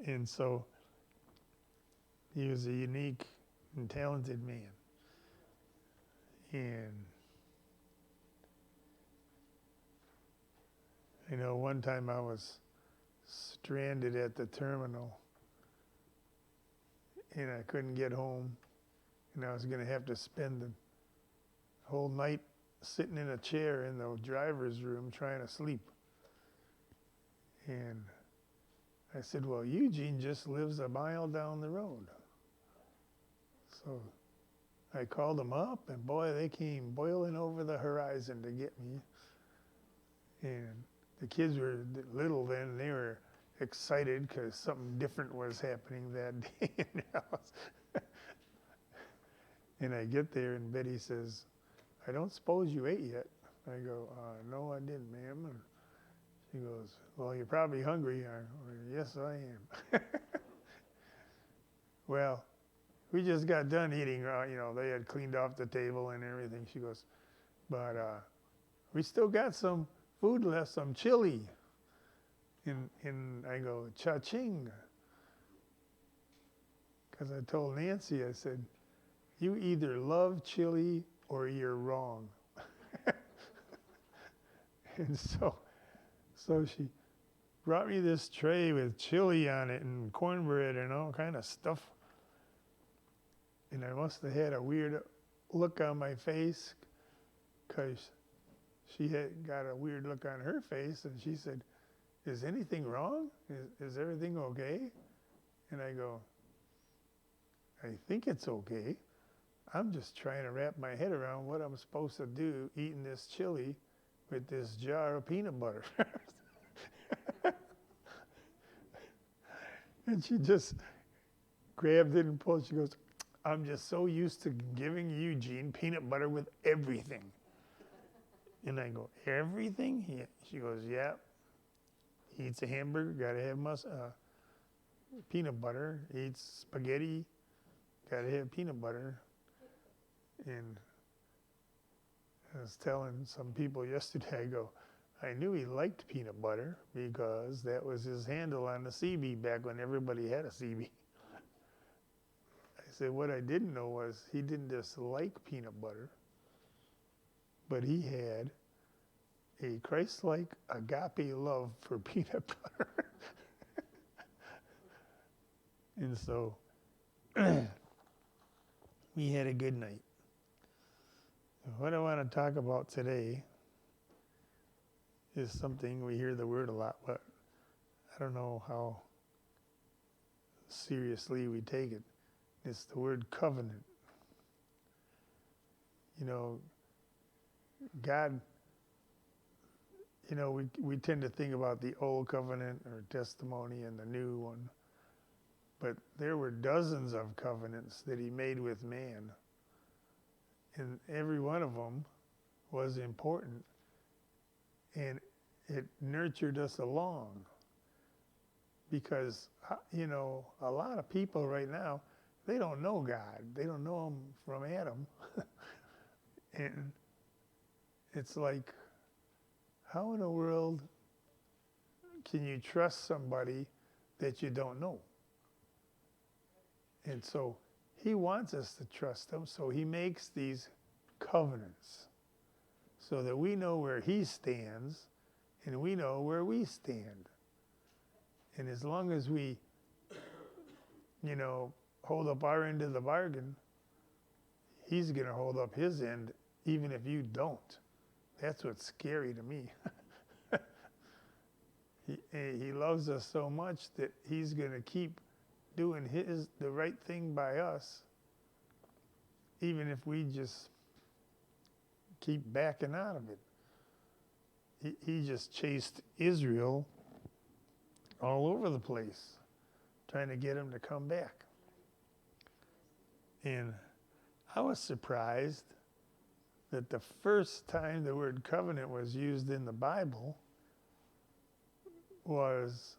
And so he was a unique and talented man. And one time I was stranded at the terminal and I couldn't get home, and I was going to have to spend the whole night sitting in a chair in the driver's room trying to sleep. And I said, well, Eugene just lives a mile down the road. So I called them up, and boy, they came boiling over the horizon to get me. And the kids were little then, and they were excited because something different was happening that day in the house. And I get there, and Betty says, I don't suppose you ate yet. I go, no, I didn't, ma'am. And she goes, well, you're probably hungry. I go, yes, I am. Well, we just got done eating. They had cleaned off the table and everything. She goes, but we still got some food left, some chili. And I go, cha-ching. Because I told Nancy, I said, you either love chili or you're wrong. And so she brought me this tray with chili on it and cornbread and all kind of stuff. And I must have had a weird look on my face because she had got a weird look on her face, and she said, is anything wrong? Is everything okay? And I go, I think it's okay. I'm just trying to wrap my head around what I'm supposed to do eating this chili with this jar of peanut butter. And she just grabbed it and pulled. She goes, I'm just so used to giving Eugene peanut butter with everything. And I go, everything? Yeah. She goes, yeah. He eats a hamburger, gotta have peanut butter. He eats spaghetti, gotta have peanut butter. And I was telling some people yesterday, I go, I knew he liked peanut butter because that was his handle on the CB back when everybody had a CB. I said, what I didn't know was he didn't just like peanut butter, but he had a Christ-like agape love for peanut butter. And so we had a good night. What I want to talk about today is something we hear the word a lot, but I don't know how seriously we take it. It's the word covenant. God, we tend to think about the old covenant or testimony and the new one, but there were dozens of covenants that he made with man, and every one of them was important, and it nurtured us along. Because, a lot of people right now, they don't know God. They don't know him from Adam. And it's like, how in the world can you trust somebody that you don't know? And so he wants us to trust him, so he makes these covenants so that we know where he stands and we know where we stand. And as long as we, hold up our end of the bargain, he's going to hold up his end even if you don't. That's what's scary to me. He loves us so much that he's going to keep doing the right thing by us, even if we just keep backing out of it. He just chased Israel all over the place, trying to get him to come back. And I was surprised that the first time the word covenant was used in the Bible was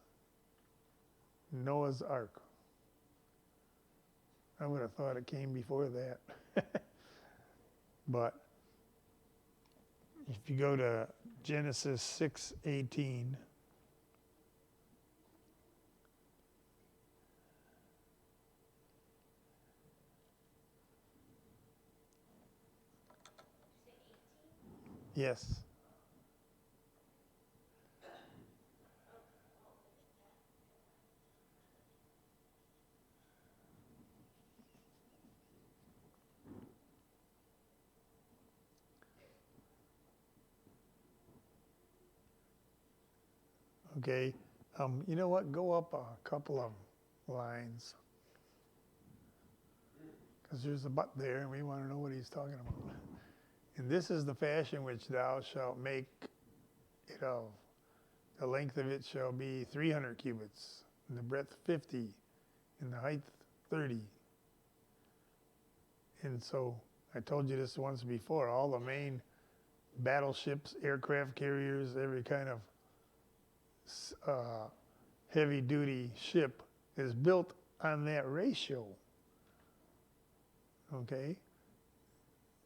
Noah's Ark. I would have thought it came before that. But if you go to Genesis 6:18, Yes. Okay. You know what? Go up a couple of lines because there's a but there, and we want to know what he's talking about. And this is the fashion which thou shalt make it of. The length of it shall be 300 cubits, and the breadth 50, and the height 30. And so I told you this once before. All the main battleships, aircraft carriers, every kind of heavy-duty ship is built on that ratio. Okay?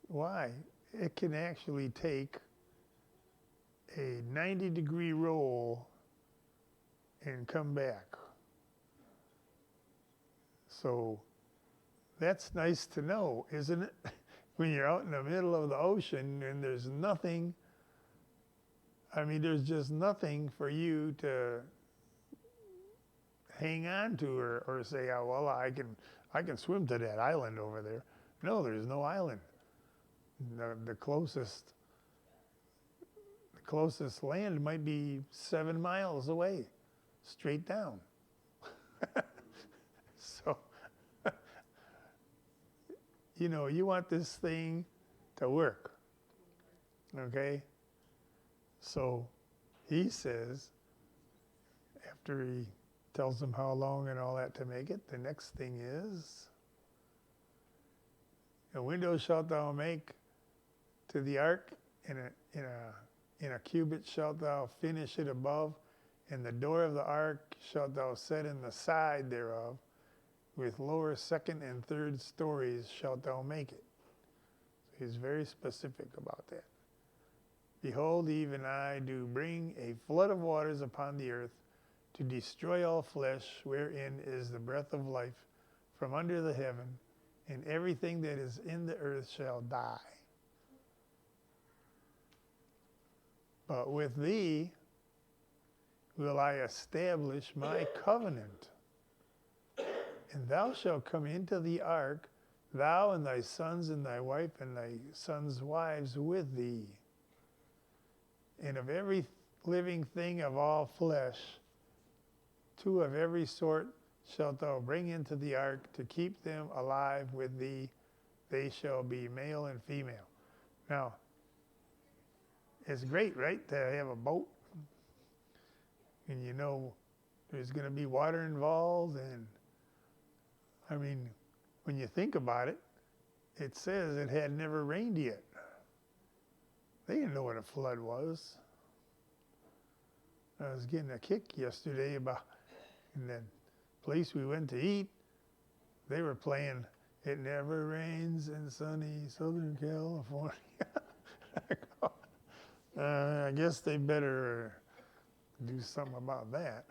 Why? It can actually take a 90-degree roll and come back. So that's nice to know, isn't it? When you're out in the middle of the ocean and there's nothing, I mean, there's just nothing for you to hang on to or say, oh, well, I can swim to that island over there. No, there's no island. The closest land might be 7 miles away, straight down. So, you know, you want this thing to work, okay? So he says, after he tells them how long and all that to make it, the next thing is, a window shalt thou make to the ark, in a cubit shalt thou finish it above, and the door of the ark shalt thou set in the side thereof, with lower second and third stories shalt thou make it. So he's very specific about that. Behold, even I do bring a flood of waters upon the earth to destroy all flesh, wherein is the breath of life from under the heaven, and everything that is in the earth shall die. But with thee will I establish my covenant, and thou shalt come into the ark, thou and thy sons and thy wife and thy sons' wives with thee. And of every living thing of all flesh, 2 of every sort shalt thou bring into the ark to keep them alive with thee. They shall be male and female. Now, it's great, right, to have a boat. And you know there's going to be water involved. And, I mean, when you think about it, it says it had never rained yet. They didn't know what a flood was. I was getting a kick yesterday about, in the place we went to eat, they were playing It Never Rains in Sunny Southern California. I guess they better do something about that,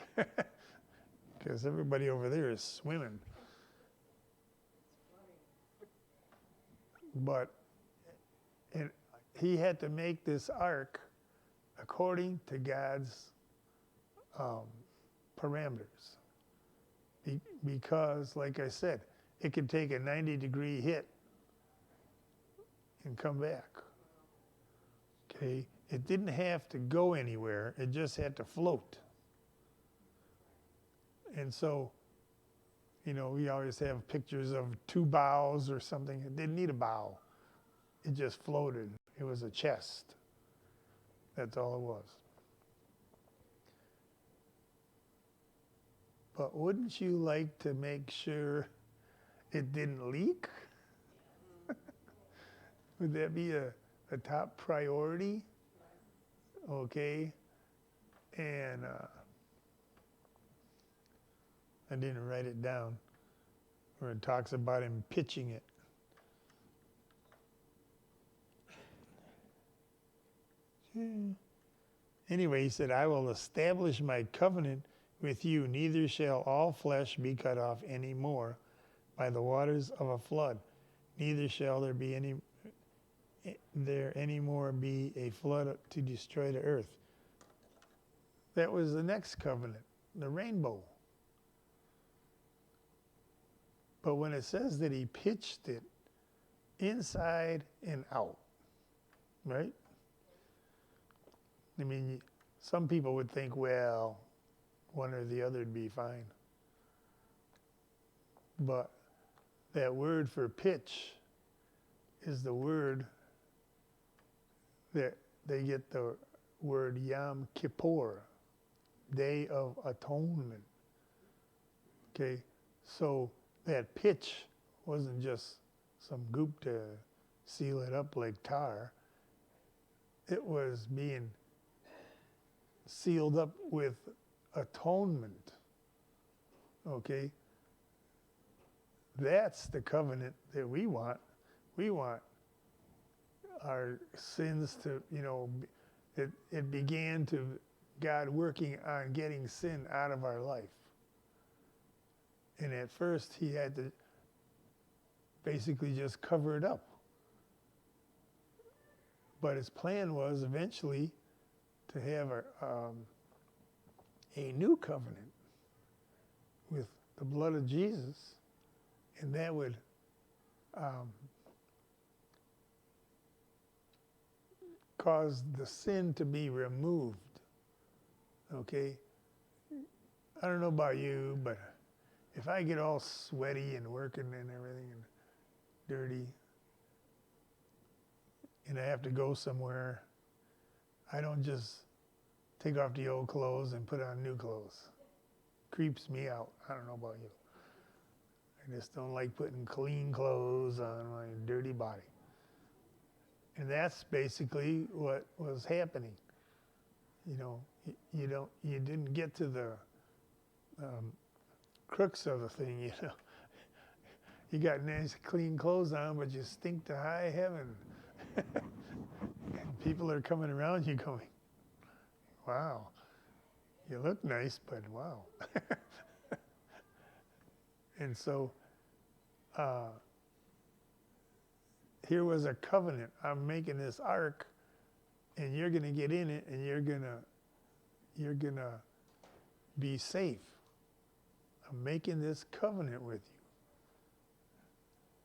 because everybody over there is swimming. But he had to make this ark according to God's parameters. Because, like I said, it could take a 90-degree hit and come back. Okay? It didn't have to go anywhere. It just had to float. And so, you know, we always have pictures of 2 bows or something. It didn't need a bow. It just floated. It was a chest. That's all it was. But wouldn't you like to make sure it didn't leak? Would that be a top priority? Okay. And I didn't write it down, where it talks about him pitching it. Anyway, he said, I will establish my covenant with you, neither shall all flesh be cut off any more by the waters of a flood, neither shall there be any there anymore be a flood to destroy the earth. That was the next covenant, the rainbow. But when it says that he pitched it inside and out, right? I mean, some people would think, well, one or the other would be fine. But that word for pitch is the word that they get the word Yom Kippur, Day of Atonement. Okay, so that pitch wasn't just some goop to seal it up like tar. It was being sealed up with atonement. Okay, that's the covenant that we want. We want our sins to, it began to God working on getting sin out of our life. And at first he had to basically just cover it up. But his plan was eventually to have a new covenant with the blood of Jesus, and that would cause the sin to be removed. Okay? I don't know about you, but if I get all sweaty and working and everything and dirty, and I have to go somewhere, I don't just take off the old clothes and put on new clothes. Creeps me out. I don't know about you. I just don't like putting clean clothes on my dirty body. And that's basically what was happening. You didn't get to the crux of the thing, You got nice clean clothes on, but you stink to high heaven. And people are coming around you going, wow, you look nice, but wow. And so here was a covenant. I'm making this ark, and you're going to get in it, and you're going to be safe. I'm making this covenant with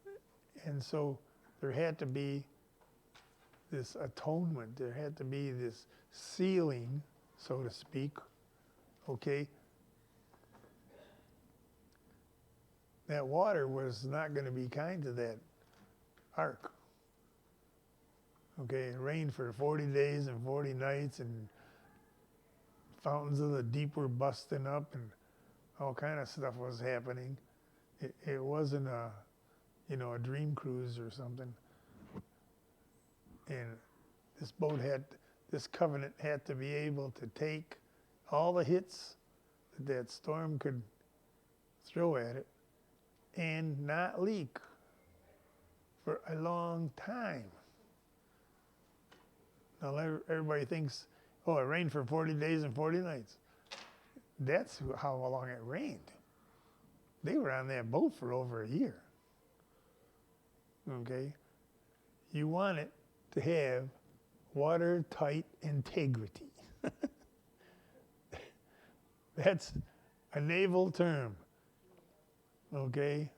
you. And so there had to be this atonement. There had to be this sealing, so to speak, okay? That water was not going to be kind to that ark. Okay, it rained for 40 days and 40 nights, and fountains of the deep were busting up, and all kind of stuff was happening. It wasn't a dream cruise or something. And this covenant had to be able to take all the hits that storm could throw at it and not leak for a long time. Now everybody thinks, oh, it rained for 40 days and 40 nights. That's how long it rained. They were on that boat for over a year. Okay? You want it to have watertight integrity. That's a naval term. Okay?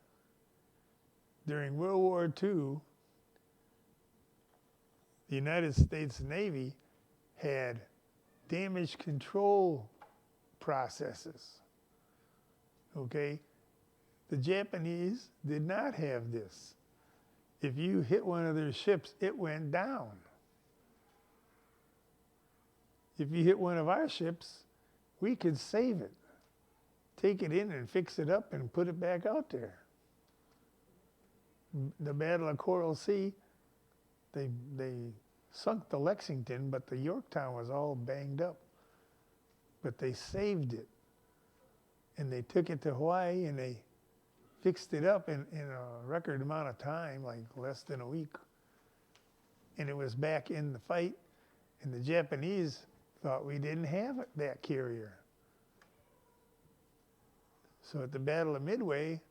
During World War II, the United States Navy had damage control processes. Okay? The Japanese did not have this. If you hit one of their ships, it went down. If you hit one of our ships, we could save it, take it in and fix it up and put it back out there. The Battle of Coral Sea, they sunk the Lexington, but the Yorktown was all banged up. But they saved it. And they took it to Hawaii and they fixed it up in a record amount of time, like less than a week. And it was back in the fight, and the Japanese thought we didn't have that carrier. So at the Battle of Midway,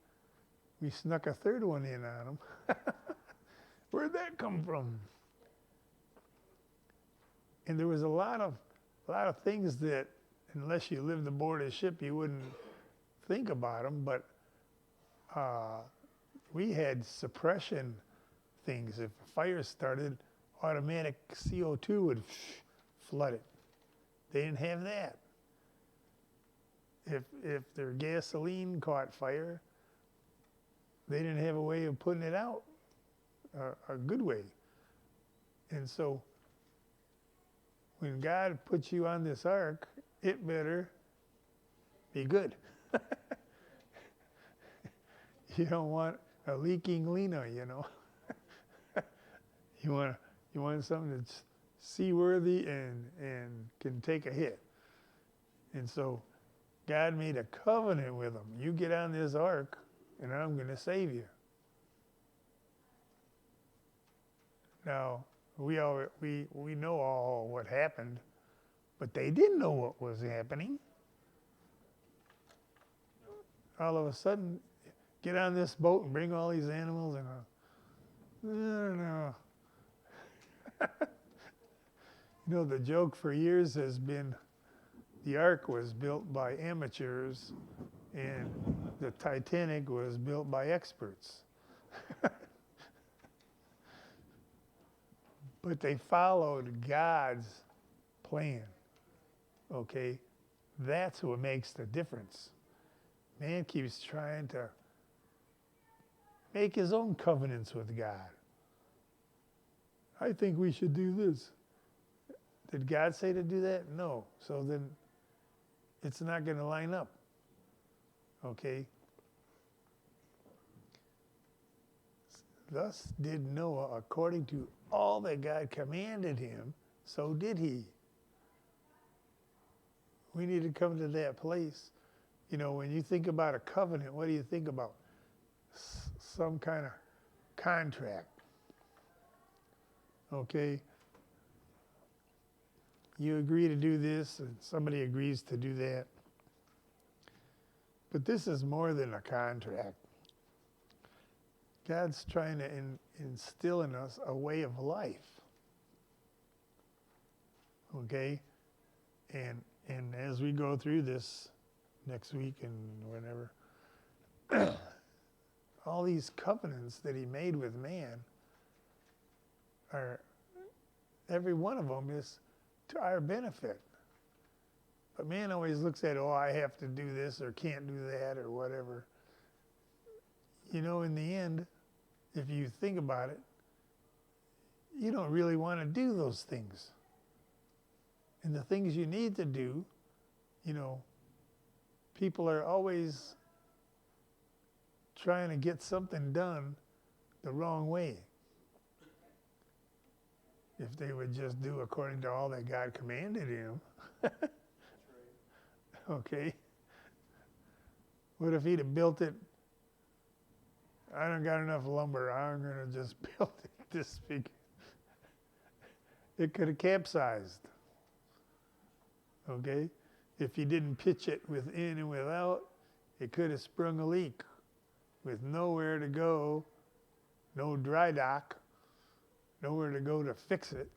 we snuck a third one in on them. Where'd that come from? And there was a lot of things that, unless you lived aboard a ship, you wouldn't think about them. But we had suppression things. If a fire started, automatic CO2 would flood it. They didn't have that. If their gasoline caught fire, they didn't have a way of putting it out, a good way. And so when God puts you on this ark, it better be good. You don't want a leaking Lena, you know. You want something that's seaworthy and can take a hit. And so God made a covenant with them. You get on this ark, and I'm going to save you. Now, we know all what happened, but they didn't know what was happening. All of a sudden, get on this boat and bring all these animals, and I don't know. You know, the joke for years has been the ark was built by amateurs and the Titanic was built by experts. But they followed God's plan, okay? That's what makes the difference. Man keeps trying to make his own covenants with God. I think we should do this. Did God say to do that? No. So then it's not going to line up, okay? Thus did Noah according to all that God commanded him, so did he. We need to come to that place. You know, when you think about a covenant, what do you think about? Some kind of contract. Okay? You agree to do this, and somebody agrees to do that. But this is more than a contract. God's trying to instill in us a way of life. Okay? And as we go through this next week and whenever, all these covenants that he made with man are, every one of them is to our benefit. But man always looks at, oh, I have to do this or can't do that or whatever. You know, in the end, if you think about it, you don't really want to do those things. And the things you need to do, you know, people are always trying to get something done the wrong way. If they would just do according to all that God commanded him. Okay. What if he'd have built it? I don't got enough lumber. I'm going to just build it this big. It could have capsized. Okay? If you didn't pitch it within and without, it could have sprung a leak with nowhere to go, no dry dock, nowhere to go to fix it.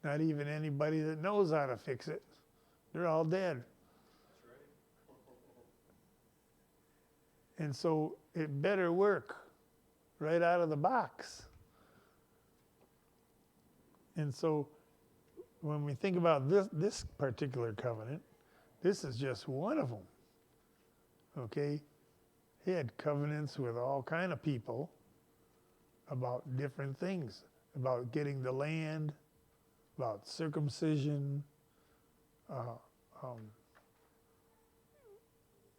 Not even anybody that knows how to fix it. They're all dead. That's right. And so it better work right out of the box. And so when we think about this particular covenant, this is just one of them. Okay? He had covenants with all kind of people about different things, about getting the land, about circumcision,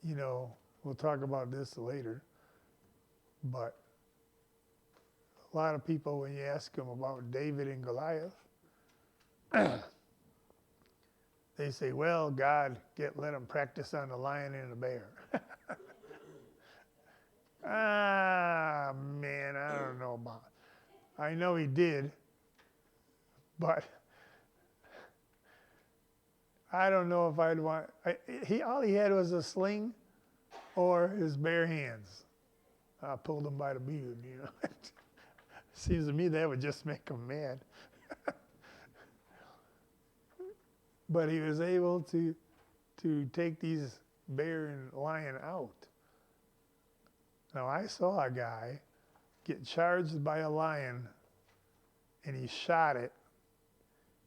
you know, we'll talk about this later, but a lot of people, when you ask them about David and Goliath, they say, well, God, let them practice on the lion and the bear. Ah, man, I don't know about it. I know he did, but I don't know if I'd want. All he had was a sling or his bare hands. I pulled him by the beard, you know. Seems to me that would just make him mad. but he was able to take these bear and lion out. Now I saw a guy get charged by a lion, and he shot it,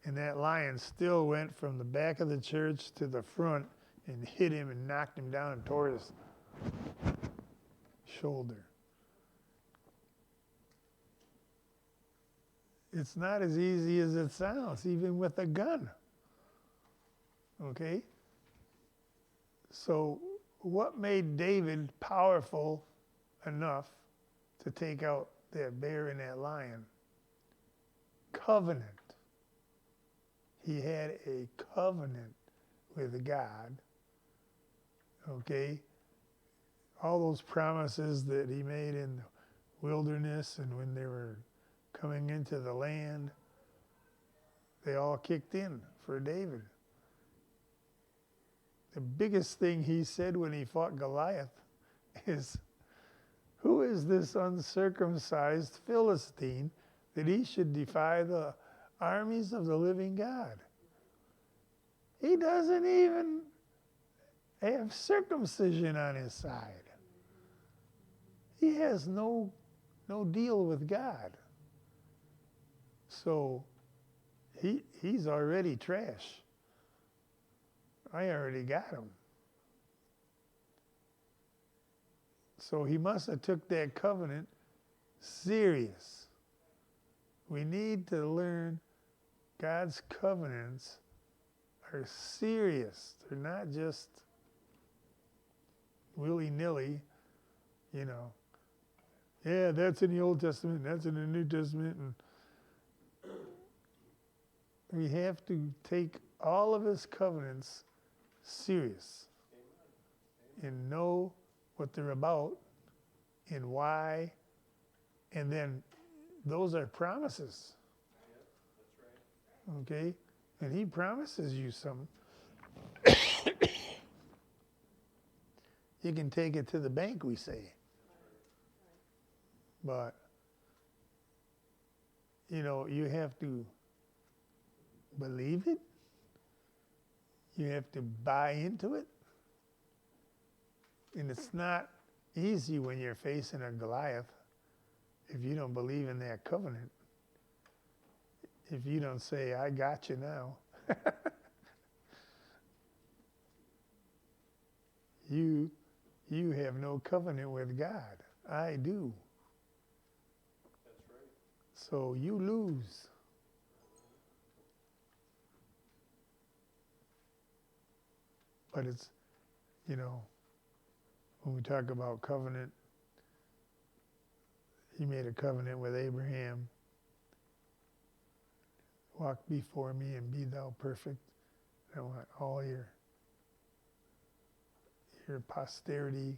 and that lion still went from the back of the church to the front and hit him and knocked him down and tore his shoulder. It's not as easy as it sounds, even with a gun. Okay? So, what made David powerful enough to take out that bear and that lion? Covenant. He had a covenant with God. Okay? All those promises that he made in the wilderness and when they were coming into the land, they all kicked in for David. The biggest thing he said when he fought Goliath is, "Who is this uncircumcised Philistine that he should defy the armies of the living God?" He doesn't even have circumcision on his side. He has no deal with God. So he's already trash. I already got him. So he must have took that covenant serious. We need to learn God's covenants are serious. They're not just willy-nilly, you know. Yeah, that's in the Old Testament, that's in the New Testament. And we have to take all of his covenants serious and know what they're about and why, and then those are promises. Okay? And he promises you something. You can take it to the bank, we say. But, you know, you have to believe it. You have to buy into it. And it's not easy when you're facing a Goliath if you don't believe in that covenant. If you don't say, "I got you now." You have no covenant with God. I do. That's right. So you lose. But it's, you know, when we talk about covenant, he made a covenant with Abraham. "Walk before me and be thou perfect." I want all your posterity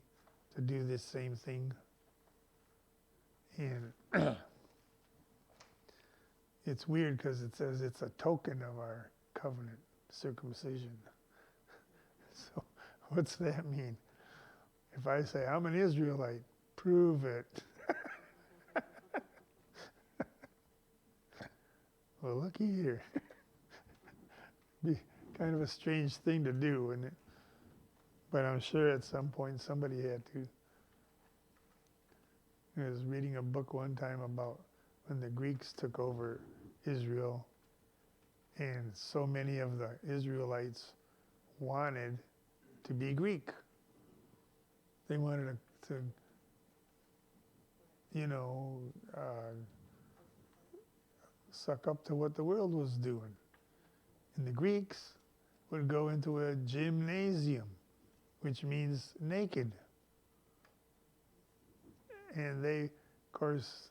to do this same thing. And it's weird because it says it's a token of our covenant, circumcision. So what's that mean? If I say, "I'm an Israelite," prove it. Well, looky here. Be kind of a strange thing to do, wouldn't it? But I'm sure at some point somebody had to. I was reading a book one time about when the Greeks took over Israel, and so many of the Israelites wanted to be Greek. They wanted to suck up to what the world was doing. And the Greeks would go into a gymnasium, which means naked. And they, of course,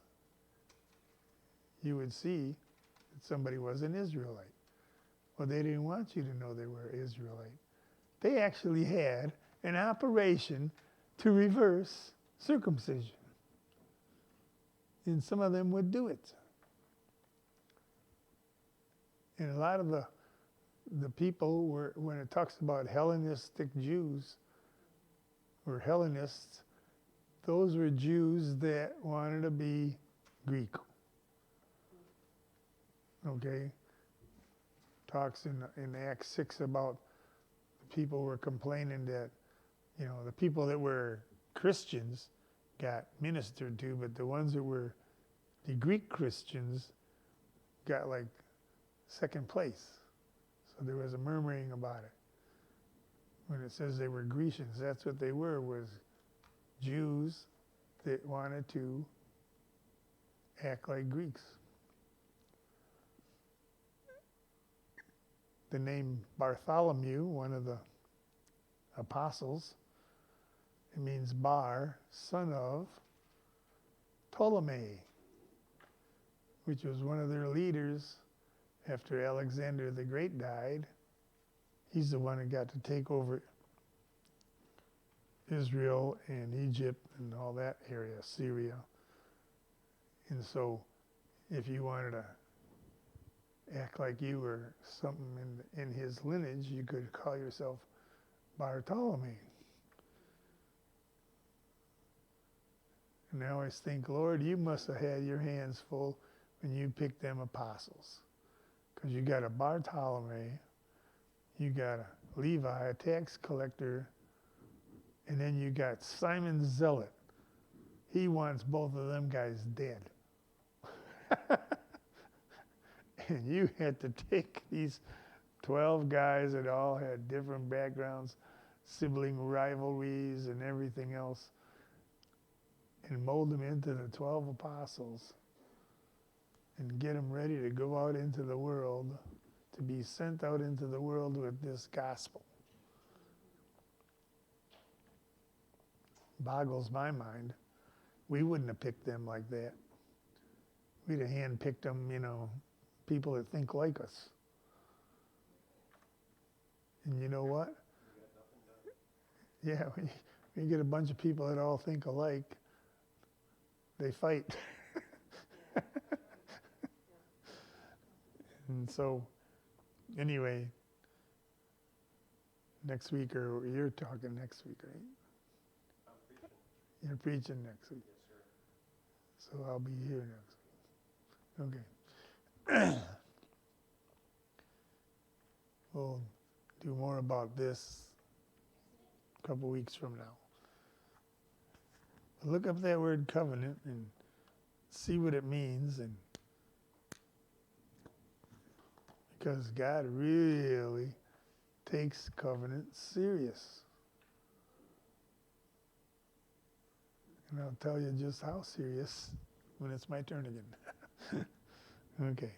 you would see that somebody was an Israelite. Well, they didn't want you to know they were Israelite. They actually had an operation to reverse circumcision. And some of them would do it. And a lot of the people were, when it talks about Hellenistic Jews or Hellenists, those were Jews that wanted to be Greek. Okay? talks in Acts 6 about the people were complaining that, the people that were Christians got ministered to, but the ones that were the Greek Christians got like second place. So there was a murmuring about it. When it says they were Grecians, that's what they were, was Jews that wanted to act like Greeks. The name Bartholomew, one of the apostles, it means Bar, son of Ptolemy, which was one of their leaders after Alexander the Great died. He's the one that got to take over Israel and Egypt and all that area, Syria. And so if you wanted to act like you were something in his lineage, you could call yourself Bartholomew. And I always think, Lord, you must have had your hands full when you picked them apostles. Because you got a Bartholomew, you got a Levi, a tax collector, and then you got Simon Zealot. He wants both of them guys dead. And you had to take these 12 guys that all had different backgrounds, sibling rivalries and everything else, and mold them into the 12 apostles and get them ready to go out into the world, to be sent out into the world with this gospel. Boggles my mind. We wouldn't have picked them like that. We'd have handpicked them, people that think like us. And you know what? Yeah, when you get a bunch of people that all think alike, they fight. And so, anyway, next week, or you're talking next week, right? I'm preaching. You're preaching next week. Yes, sir. So I'll be here next week. Okay. We'll do more about this a couple weeks from now. Look up that word covenant and see what it means, and because God really takes covenant serious. And I'll tell you just how serious when it's my turn again. Okay.